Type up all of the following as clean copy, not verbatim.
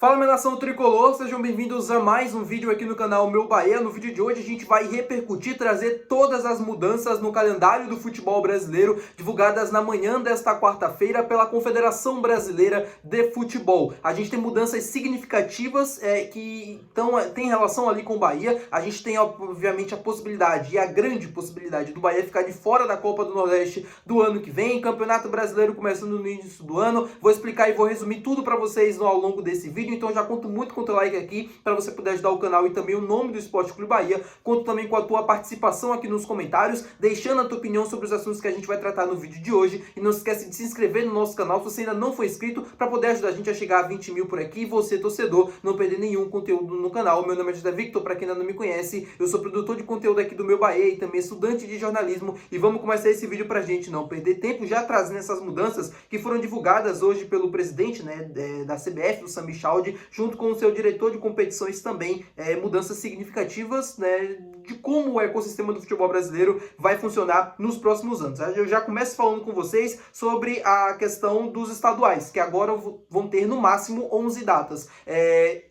Fala, minha nação tricolor, sejam bem-vindos a mais um vídeo aqui no canal Meu Bahia. No vídeo de hoje a gente vai repercutir, trazer todas as mudanças no calendário do futebol brasileiro divulgadas na manhã desta quarta-feira pela Confederação Brasileira de Futebol. A gente tem mudanças significativas que têm relação ali com o Bahia. A gente tem, obviamente, a possibilidade e a grande possibilidade do Bahia ficar de fora da Copa do Nordeste do ano que vem. Campeonato Brasileiro começando no início do ano. Vou explicar e vou resumir tudo para vocês ao longo desse vídeo. Então já conto muito com o teu like aqui, para você poder ajudar o canal e também o nome do Esporte Clube Bahia. Conto também com a tua participação aqui nos comentários, deixando a tua opinião sobre os assuntos que a gente vai tratar no vídeo de hoje. E não esquece de se inscrever no nosso canal se você ainda não for inscrito, para poder ajudar a gente a chegar a 20 mil por aqui. E você, torcedor, não perder nenhum conteúdo no canal. Meu nome é José Victor, para quem ainda não me conhece. Eu sou produtor de conteúdo aqui do Meu Bahia e também estudante de jornalismo. E vamos começar esse vídeo pra gente não perder tempo, já trazendo essas mudanças que foram divulgadas hoje pelo presidente da CBF, o Sami Khalid, junto com o seu diretor de competições também, mudanças significativas, de como o ecossistema do futebol brasileiro vai funcionar nos próximos anos. Eu já começo falando com vocês sobre a questão dos estaduais, que agora vão ter no máximo 11 datas.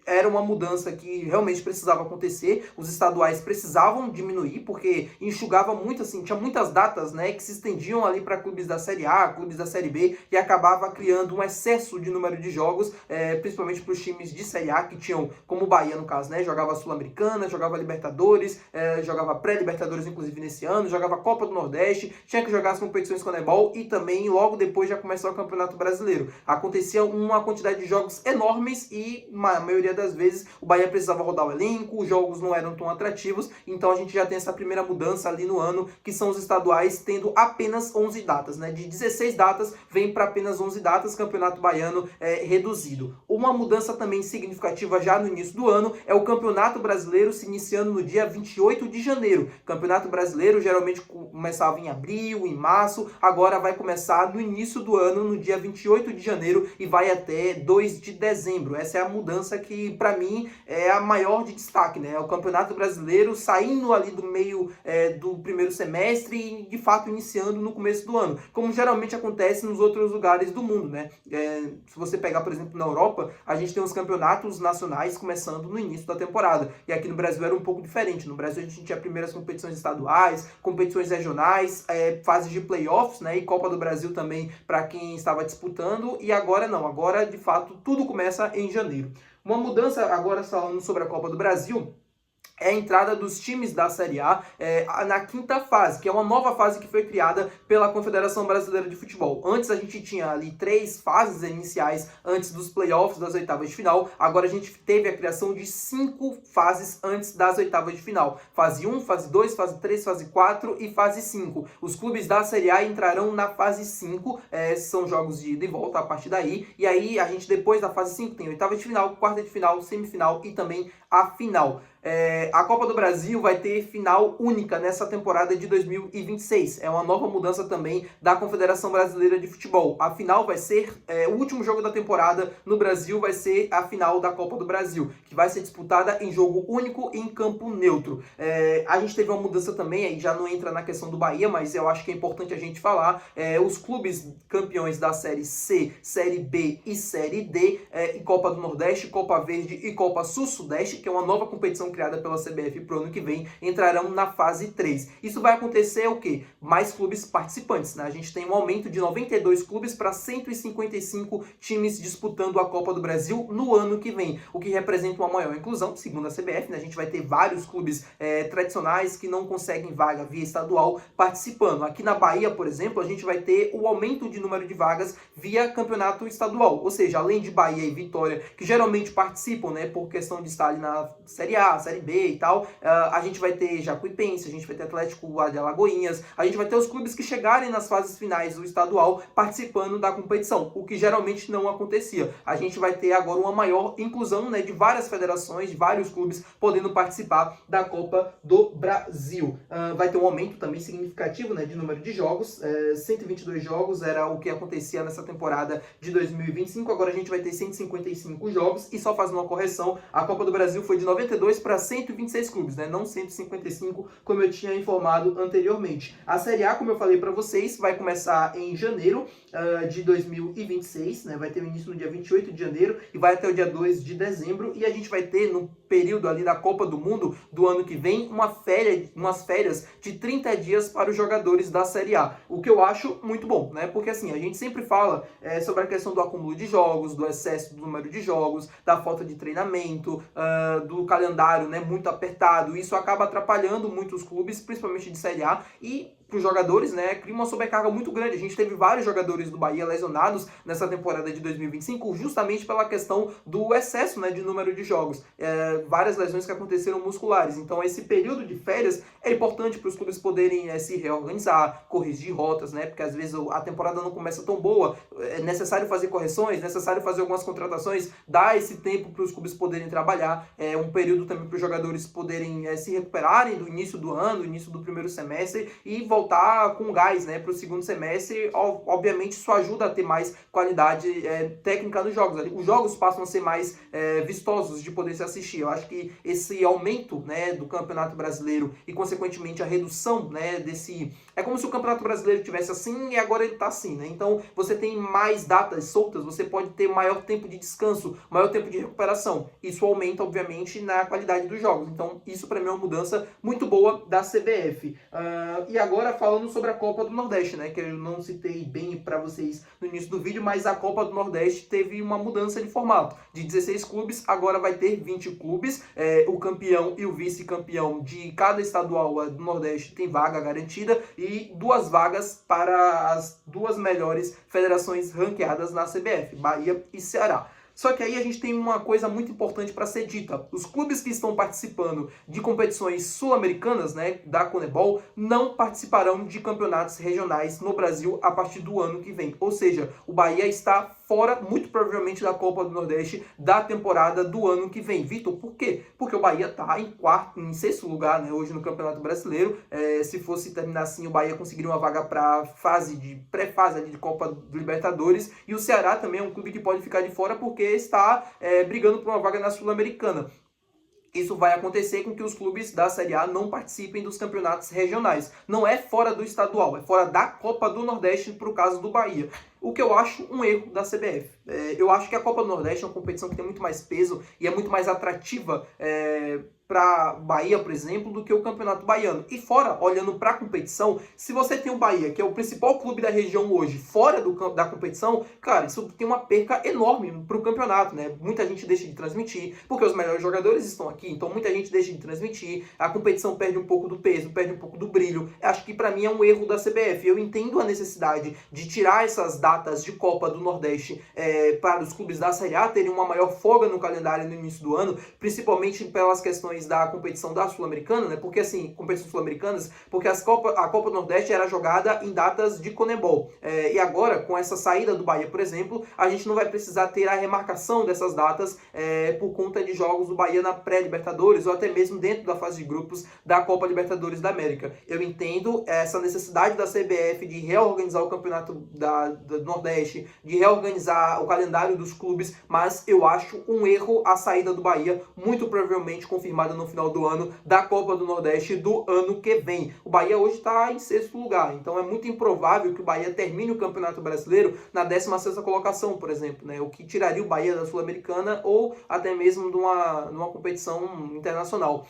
Era uma mudança que realmente precisava acontecer, os estaduais precisavam diminuir, porque enxugava muito, assim, tinha muitas datas, que se estendiam ali para clubes da Série A, clubes da Série B, e acabava criando um excesso de número de jogos, principalmente para os times de Série A, que tinham, como o Bahia no caso, jogava Sul-Americana, jogava Libertadores, jogava pré-Libertadores inclusive nesse ano, jogava Copa do Nordeste, tinha que jogar as competições Conebol e também logo depois já começou o Campeonato Brasileiro. Acontecia uma quantidade de jogos enormes e a maioria das vezes o Bahia precisava rodar o elenco, os jogos não eram tão atrativos, então a gente já tem essa primeira mudança ali no ano, que são os estaduais tendo apenas 11 datas, de 16 datas vem para apenas 11 datas, Campeonato Baiano reduzido. Uma mudança também significativa já no início do ano é o Campeonato Brasileiro se iniciando no dia 28 de janeiro. Campeonato Brasileiro geralmente começava em abril, em março, agora vai começar no início do ano, no dia 28 de janeiro e vai até 2 de dezembro. Essa é a mudança que, para mim, é a maior de destaque, O Campeonato Brasileiro saindo ali do meio do primeiro semestre e, de fato, iniciando no começo do ano, como geralmente acontece nos outros lugares do mundo, Se você pegar, por exemplo, na Europa, a gente tem os campeonatos nacionais começando no início da temporada, e aqui no Brasil era um pouco diferente. No Brasil a gente tinha primeiras competições estaduais, competições regionais, fases de playoffs, e Copa do Brasil também para quem estava disputando, e agora não, agora de fato tudo começa em janeiro. Uma mudança agora falando sobre a Copa do Brasil é a entrada dos times da Série A na quinta fase, que é uma nova fase que foi criada pela Confederação Brasileira de Futebol. Antes a gente tinha ali 3 fases iniciais antes dos playoffs, das oitavas de final. Agora a gente teve a criação de 5 fases antes das oitavas de final. Fase 1, fase 2, fase 3, fase 4 e fase 5. Os clubes da Série A entrarão na fase 5, são jogos de ida e volta a partir daí. E aí a gente depois da fase 5 tem oitava de final, quarta de final, semifinal e também a final. A Copa do Brasil vai ter final única nessa temporada de 2026. É uma nova mudança também da Confederação Brasileira de Futebol. A final vai ser, o último jogo da temporada no Brasil vai ser a final da Copa do Brasil, que vai ser disputada em jogo único e em campo neutro. A gente teve uma mudança também, aí já não entra na questão do Bahia, mas eu acho que é importante a gente falar. Os clubes campeões da Série C, Série B e Série D, e Copa do Nordeste, Copa Verde e Copa Sul-Sudeste, que é uma nova competição criada pela CBF para o ano que vem, entrarão na fase 3. Isso vai acontecer o quê? Mais clubes participantes, A gente tem um aumento de 92 clubes para 155 times disputando a Copa do Brasil no ano que vem, o que representa uma maior inclusão, segundo a CBF, A gente vai ter vários clubes tradicionais que não conseguem vaga via estadual participando. Aqui na Bahia, por exemplo, a gente vai ter o aumento de número de vagas via campeonato estadual, ou seja, além de Bahia e Vitória, que geralmente participam, por questão de estar ali na Série A, Série B e tal, a gente vai ter Jacuipense, a gente vai ter Atlético de Alagoinhas, a gente vai ter os clubes que chegarem nas fases finais do estadual participando da competição, o que geralmente não acontecia. A gente vai ter agora uma maior inclusão, de várias federações, de vários clubes podendo participar da Copa do Brasil. Vai ter um aumento também significativo, de número de jogos, 122 jogos era o que acontecia nessa temporada de 2025, agora a gente vai ter 155 jogos, e só fazendo uma correção, a Copa do Brasil foi de 92 para para 126 clubes, né? Não 155, como eu tinha informado anteriormente. A Série A, como eu falei para vocês, vai começar em janeiro de 2026, né? Vai ter o início no dia 28 de janeiro e vai até o dia 2 de dezembro. E a gente vai ter, no período ali da Copa do Mundo do ano que vem, umas férias de 30 dias para os jogadores da Série A. O que eu acho muito bom, né? Porque assim, a gente sempre fala sobre a questão do acúmulo de jogos, do excesso do número de jogos, da falta de treinamento, do calendário, né, muito apertado. Isso acaba atrapalhando muitos clubes, principalmente de Série A, e para os jogadores, né, cria uma sobrecarga muito grande. A gente teve vários jogadores do Bahia lesionados nessa temporada de 2025, justamente pela questão do excesso, né, de número de jogos. Várias lesões que aconteceram musculares. Então, esse período de férias é importante para os clubes poderem se reorganizar, corrigir rotas, né, porque às vezes a temporada não começa tão boa, é necessário fazer correções, necessário fazer algumas contratações, dar esse tempo para os clubes poderem trabalhar, um período também para os jogadores poderem se recuperarem do início do ano, início do primeiro semestre e voltar com gás, né, para o segundo semestre. Obviamente isso ajuda a ter mais qualidade técnica nos jogos. Os jogos passam a ser mais vistosos de poder se assistir. Eu acho que esse aumento, né, do Campeonato Brasileiro e consequentemente a redução, né, desse... É como se o Campeonato Brasileiro tivesse assim e agora ele está assim, né? Então você tem mais datas soltas, você pode ter maior tempo de descanso, maior tempo de recuperação. Isso aumenta, obviamente, na qualidade dos jogos. Então isso para mim é uma mudança muito boa da CBF. E agora falando sobre a Copa do Nordeste, né, que eu não citei bem para vocês no início do vídeo, mas a Copa do Nordeste teve uma mudança de formato. De 16 clubes, agora vai ter 20 clubes. O campeão e o vice-campeão de cada estadual do Nordeste tem vaga garantida e 2 vagas para as 2 melhores federações ranqueadas na CBF, Bahia e Ceará. Só que aí a gente tem uma coisa muito importante para ser dita. Os clubes que estão participando de competições sul-americanas, né, da Conebol, não participarão de campeonatos regionais no Brasil a partir do ano que vem. Ou seja, o Bahia está fora, muito provavelmente, da Copa do Nordeste da temporada do ano que vem. Vitor, por quê? Porque o Bahia está em sexto lugar, né, hoje no Campeonato Brasileiro. Se fosse terminar assim, o Bahia conseguiria uma vaga para pré-fase ali de Copa do Libertadores. E o Ceará também é um clube que pode ficar de fora porque está brigando por uma vaga na Sul-Americana. Isso vai acontecer com que os clubes da Série A não participem dos campeonatos regionais. Não é fora do estadual, é fora da Copa do Nordeste, para o caso do Bahia. O que eu acho um erro da CBF. Eu acho que a Copa do Nordeste é uma competição que tem muito mais peso e é muito mais atrativa para Bahia, por exemplo, do que o Campeonato Baiano. E fora, olhando para a competição, se você tem o Bahia, que é o principal clube da região hoje, fora da competição, cara, isso tem uma perca enorme para o campeonato, né? Muita gente deixa de transmitir, porque os melhores jogadores estão aqui, então muita gente deixa de transmitir, a competição perde um pouco do peso, perde um pouco do brilho. Acho que para mim é um erro da CBF. Eu entendo a necessidade de tirar essas datas de Copa do Nordeste para os clubes da Série A terem uma maior folga no calendário no início do ano, principalmente pelas questões da competição da Sul-Americana, né? Porque assim, competições sul-americanas, porque a Copa do Nordeste era jogada em datas de Conebol. E agora, com essa saída do Bahia, por exemplo, a gente não vai precisar ter a remarcação dessas datas por conta de jogos do Bahia na pré-Libertadores ou até mesmo dentro da fase de grupos da Copa Libertadores da América. Eu entendo essa necessidade da CBF de reorganizar o campeonato do Nordeste, de reorganizar o calendário dos clubes, mas eu acho um erro a saída do Bahia, muito provavelmente confirmada no final do ano, da Copa do Nordeste do ano que vem. O Bahia hoje está em sexto lugar, então é muito improvável que o Bahia termine o Campeonato Brasileiro na 16ª colocação, por exemplo, né? O que tiraria o Bahia da Sul-Americana ou até mesmo de uma competição internacional.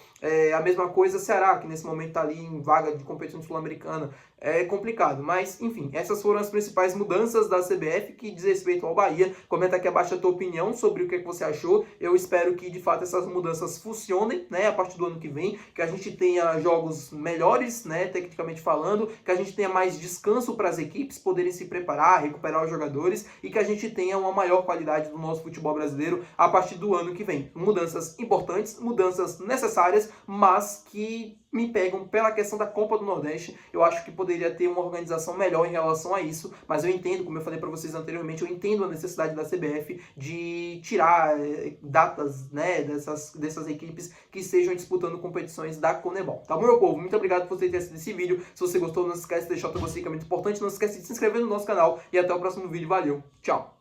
A mesma coisa Ceará, que nesse momento está ali em vaga de competição sul-americana. É complicado, mas enfim, essas foram as principais mudanças da CBF que diz respeito ao Bahia. Comenta aqui abaixo a tua opinião sobre o que você achou. Eu espero que de fato essas mudanças funcionem, né, a partir do ano que vem, que a gente tenha jogos melhores, né, tecnicamente falando, que a gente tenha mais descanso para as equipes poderem se preparar, recuperar os jogadores e que a gente tenha uma maior qualidade do nosso futebol brasileiro a partir do ano que vem. Mudanças importantes, mudanças necessárias, mas que me pegam pela questão da Copa do Nordeste. Eu acho que poderia ter uma organização melhor em relação a isso, mas eu entendo, como eu falei para vocês anteriormente, eu entendo a necessidade da CBF de tirar datas, né, dessas equipes que estejam disputando competições da Conebol. Tá bom, meu povo? Muito obrigado por você ter assistido esse vídeo. Se você gostou, não se esquece de deixar o teu gostei, que é muito importante. Não se esquece de se inscrever no nosso canal e até o próximo vídeo. Valeu, tchau!